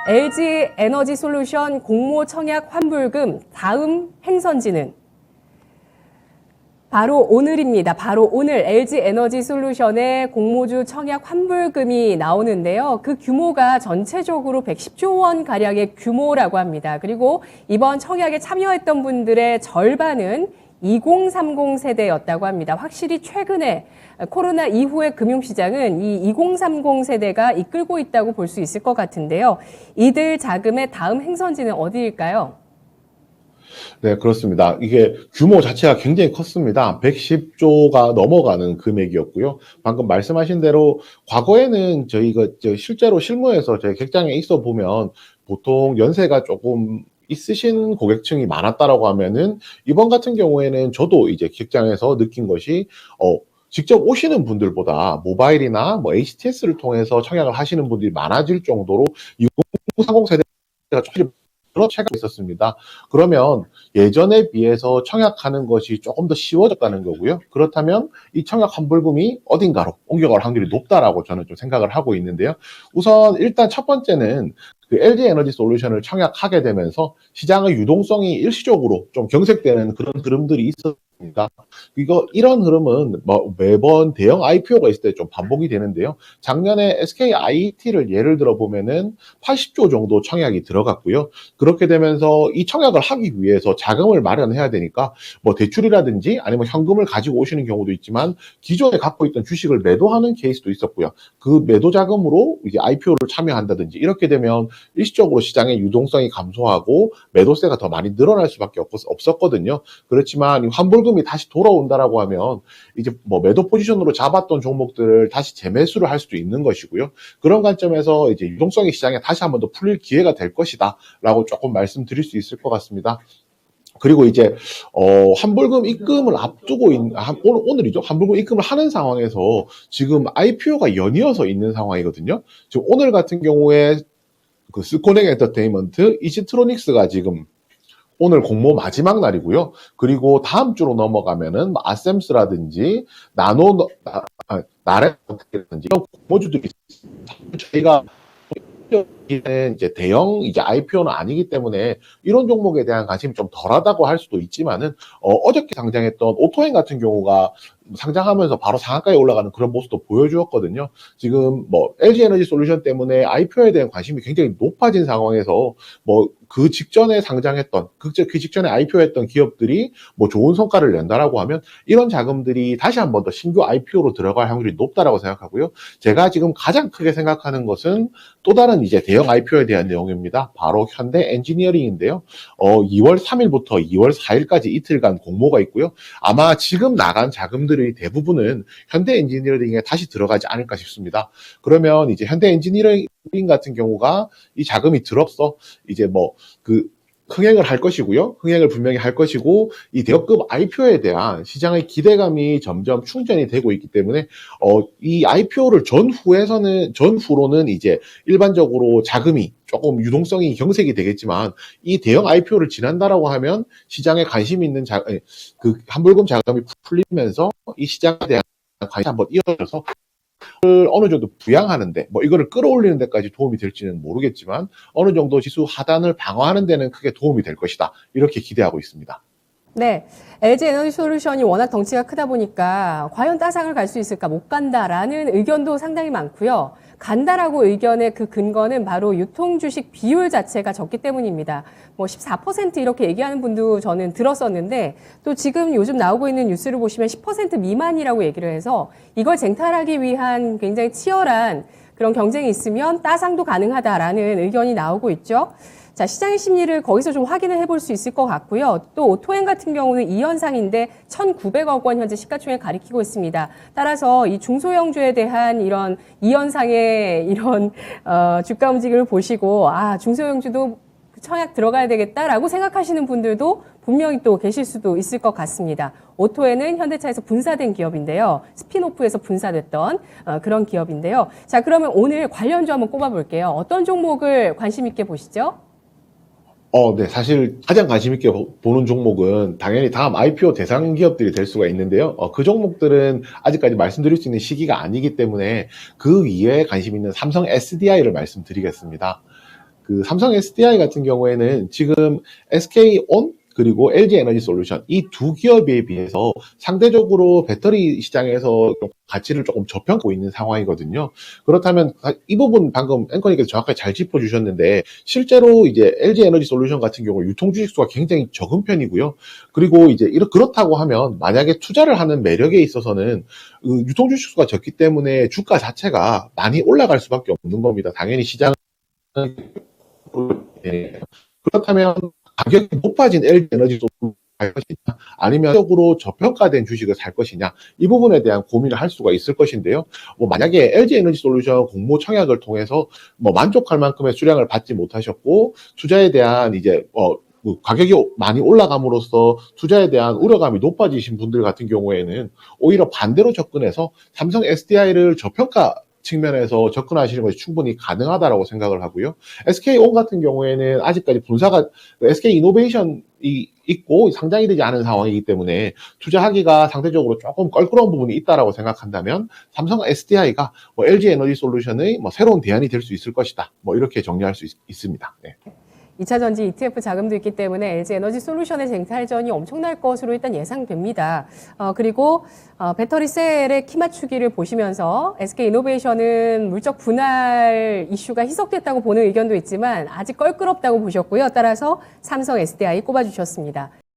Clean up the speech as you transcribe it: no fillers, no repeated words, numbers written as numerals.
LG 에너지 솔루션 공모 청약 환불금 다음 행선지는 바로 오늘입니다. 바로 오늘 LG 에너지 솔루션의 공모주 청약 환불금이 나오는데요. 그 규모가 전체적으로 110조 원 가량의 규모라고 합니다. 그리고 이번 청약에 참여했던 분들의 절반은 2030 세대였다고 합니다. 확실히 최근에 코로나 이후의 금융시장은 이 2030 세대가 이끌고 있다고 볼 수 있을 것 같은데요. 이들 자금의 다음 행선지는 어디일까요? 네, 그렇습니다. 이게 규모 자체가 굉장히 컸습니다. 110조가 넘어가는 금액이었고요. 방금 말씀하신 대로 과거에는 저희가 실제로 실무에서 저희 객장에 있어 보면 보통 연세가 조금 있으신 고객층이 많았다라고 하면은 이번 같은 경우에는 저도 이제 객장에서 느낀 것이 직접 오시는 분들보다 모바일이나 뭐 HTS를 통해서 청약을 하시는 분들이 많아질 정도로 2030 세대가 조금 그런 차이가 있었습니다. 그러면 예전에 비해서 청약하는 것이 조금 더 쉬워졌다는 거고요. 그렇다면 이 청약 환불금이 어딘가로 옮겨갈 확률이 높다라고 저는 좀 생각을 하고 있는데요. 우선 일단 첫 번째는 그 LG 에너지 솔루션을 청약하게 되면서 시장의 유동성이 일시적으로 좀 경색되는 그런 흐름들이 있었습니다. 이런 흐름은 뭐 매번 대형 IPO가 있을 때 좀 반복이 되는데요. 작년에 SK IT를 예를 들어 보면은 80조 정도 청약이 들어갔고요. 그렇게 되면서 이 청약을 하기 위해서 자금을 마련해야 되니까 뭐 대출이라든지 아니면 현금을 가지고 오시는 경우도 있지만 기존에 갖고 있던 주식을 매도하는 케이스도 있었고요. 그 매도 자금으로 이제 IPO를 참여한다든지 이렇게 되면 일시적으로 시장의 유동성이 감소하고 매도세가 더 많이 늘어날 수밖에 없었거든요. 그렇지만 환불금이 다시 돌아온다라고 하면 이제 뭐 매도 포지션으로 잡았던 종목들을 다시 재매수를 할 수도 있는 것이고요. 그런 관점에서 이제 유동성이 시장에 다시 한번 더 풀릴 기회가 될 것이다라고 조금 말씀드릴 수 있을 것 같습니다. 그리고 이제 환불금 입금을 앞두고 오늘이죠. 환불금 입금을 하는 상황에서 지금 IPO가 연이어서 있는 상황이거든요. 지금 오늘 같은 경우에 그 스코넥 엔터테인먼트, 이지트로닉스가 지금 오늘 공모 마지막 날이고요. 그리고 다음 주로 넘어가면은 아셈스라든지 나레라든지 이런 공모주들이 저희가 이제 대형 이제 IPO는 아니기 때문에 이런 종목에 대한 관심이 좀 덜하다고 할 수도 있지만은 어저께 상장했던 오토행 같은 경우가 상장하면서 바로 상한가에 올라가는 그런 모습도 보여주었거든요. 지금 뭐 LG 에너지 솔루션 때문에 IPO에 대한 관심이 굉장히 높아진 상황에서 뭐 그 직전에 상장했던 그 직전에 IPO했던 기업들이 뭐 좋은 성과를 낸다라고 하면 이런 자금들이 다시 한 번 더 신규 IPO로 들어갈 확률이 높다라고 생각하고요. 제가 지금 가장 크게 생각하는 것은 또 다른 이제 대형 IPO에 대한 내용입니다. 바로 현대 엔지니어링인데요. 2월 3일부터 2월 4일까지 이틀간 공모가 있고요. 아마 지금 나간 자금들의 대부분은 현대 엔지니어링에 다시 들어가지 않을까 싶습니다. 그러면 이제 현대 엔지니어링 같은 경우가 이 자금이 들었어. 이제 뭐 흥행을 할 것이고요. 흥행을 분명히 할 것이고 이 대역급 IPO에 대한 시장의 기대감이 점점 충전이 되고 있기 때문에 이 IPO를 전후로는 이제 일반적으로 자금이 조금 유동성이 경색이 되겠지만 이 대형 IPO를 지난다라고 하면 시장에 관심이 있는 그 환불금 자금이 풀리면서 이 시장에 대한 관심이 한번 이어져서 어느 정도 부양하는데 뭐 이거를 끌어올리는 데까지 도움이 될지는 모르겠지만 어느 정도 지수 하단을 방어하는 데는 크게 도움이 될 것이다. 이렇게 기대하고 있습니다. 네, LG 에너지 솔루션이 워낙 덩치가 크다 보니까 과연 따상을 갈 수 있을까 못 간다라는 의견도 상당히 많고요. 간다라고 의견의 그 근거는 바로 유통주식 비율 자체가 적기 때문입니다. 뭐 14% 이렇게 얘기하는 분도 저는 들었었는데 또 지금 요즘 나오고 있는 뉴스를 보시면 10% 미만이라고 얘기를 해서 이걸 쟁탈하기 위한 굉장히 치열한 그런 경쟁이 있으면 따상도 가능하다라는 의견이 나오고 있죠. 자, 시장의 심리를 거기서 좀 확인을 해볼 수 있을 것 같고요. 또 오토행 같은 경우는 이 현상인데 1,900억 원 현재 시가총액 가리키고 있습니다. 따라서 이 중소형주에 대한 이런 이 현상의 이런 주가 움직임을 보시고 중소형주도 청약 들어가야 되겠다라고 생각하시는 분들도 분명히 또 계실 수도 있을 것 같습니다. 오토에는 현대차에서 분사된 기업인데요. 스피노프에서 분사됐던 그런 기업인데요. 자, 그러면 오늘 관련주 한번 꼽아볼게요. 어떤 종목을 관심 있게 보시죠? 네. 사실 가장 관심 있게 보는 종목은 당연히 다음 IPO 대상 기업들이 될 수가 있는데요. 그 종목들은 아직까지 말씀드릴 수 있는 시기가 아니기 때문에 그 위에 관심 있는 삼성 SDI를 말씀드리겠습니다. 그 삼성 SDI 같은 경우에는 지금 SK온 그리고 LG 에너지 솔루션 이 두 기업에 비해서 상대적으로 배터리 시장에서 가치를 조금 저평가하고 있는 상황이거든요. 그렇다면 이 부분 방금 앵커님께서 정확하게 잘 짚어주셨는데 실제로 이제 LG 에너지 솔루션 같은 경우 유통 주식 수가 굉장히 적은 편이고요. 그리고 이제 그렇다고 하면 만약에 투자를 하는 매력에 있어서는 유통 주식 수가 적기 때문에 주가 자체가 많이 올라갈 수밖에 없는 겁니다. 당연히 시장은 그렇다면 가격이 높아진 LG 에너지 솔루션을 살 것이냐 아니면 적으로 저평가된 주식을 살 것이냐 이 부분에 대한 고민을 할 수가 있을 것인데요. 뭐 만약에 LG 에너지 솔루션 공모 청약을 통해서 뭐 만족할 만큼의 수량을 받지 못하셨고 투자에 대한 이제 가격이 많이 올라감으로써 투자에 대한 우려감이 높아지신 분들 같은 경우에는 오히려 반대로 접근해서 삼성 SDI를 저평가 측면에서 접근하시는 것이 충분히 가능하다라고 생각을 하고요. SK온 같은 경우에는 아직까지 분사가 SK 이노베이션이 있고 상장이 되지 않은 상황이기 때문에 투자하기가 상대적으로 조금 껄끄러운 부분이 있다라고 생각한다면 삼성 SDI가 LG 에너지 솔루션의 새로운 대안이 될 수 있을 것이다. 이렇게 정리할 수 있습니다. 네. 2차 전지 ETF 자금도 있기 때문에 LG 에너지 솔루션의 쟁탈전이 엄청날 것으로 일단 예상됩니다. 그리고 배터리 셀의 키 맞추기를 보시면서 SK 이노베이션은 물적 분할 이슈가 희석됐다고 보는 의견도 있지만 아직 껄끄럽다고 보셨고요. 따라서 삼성 SDI 꼽아주셨습니다.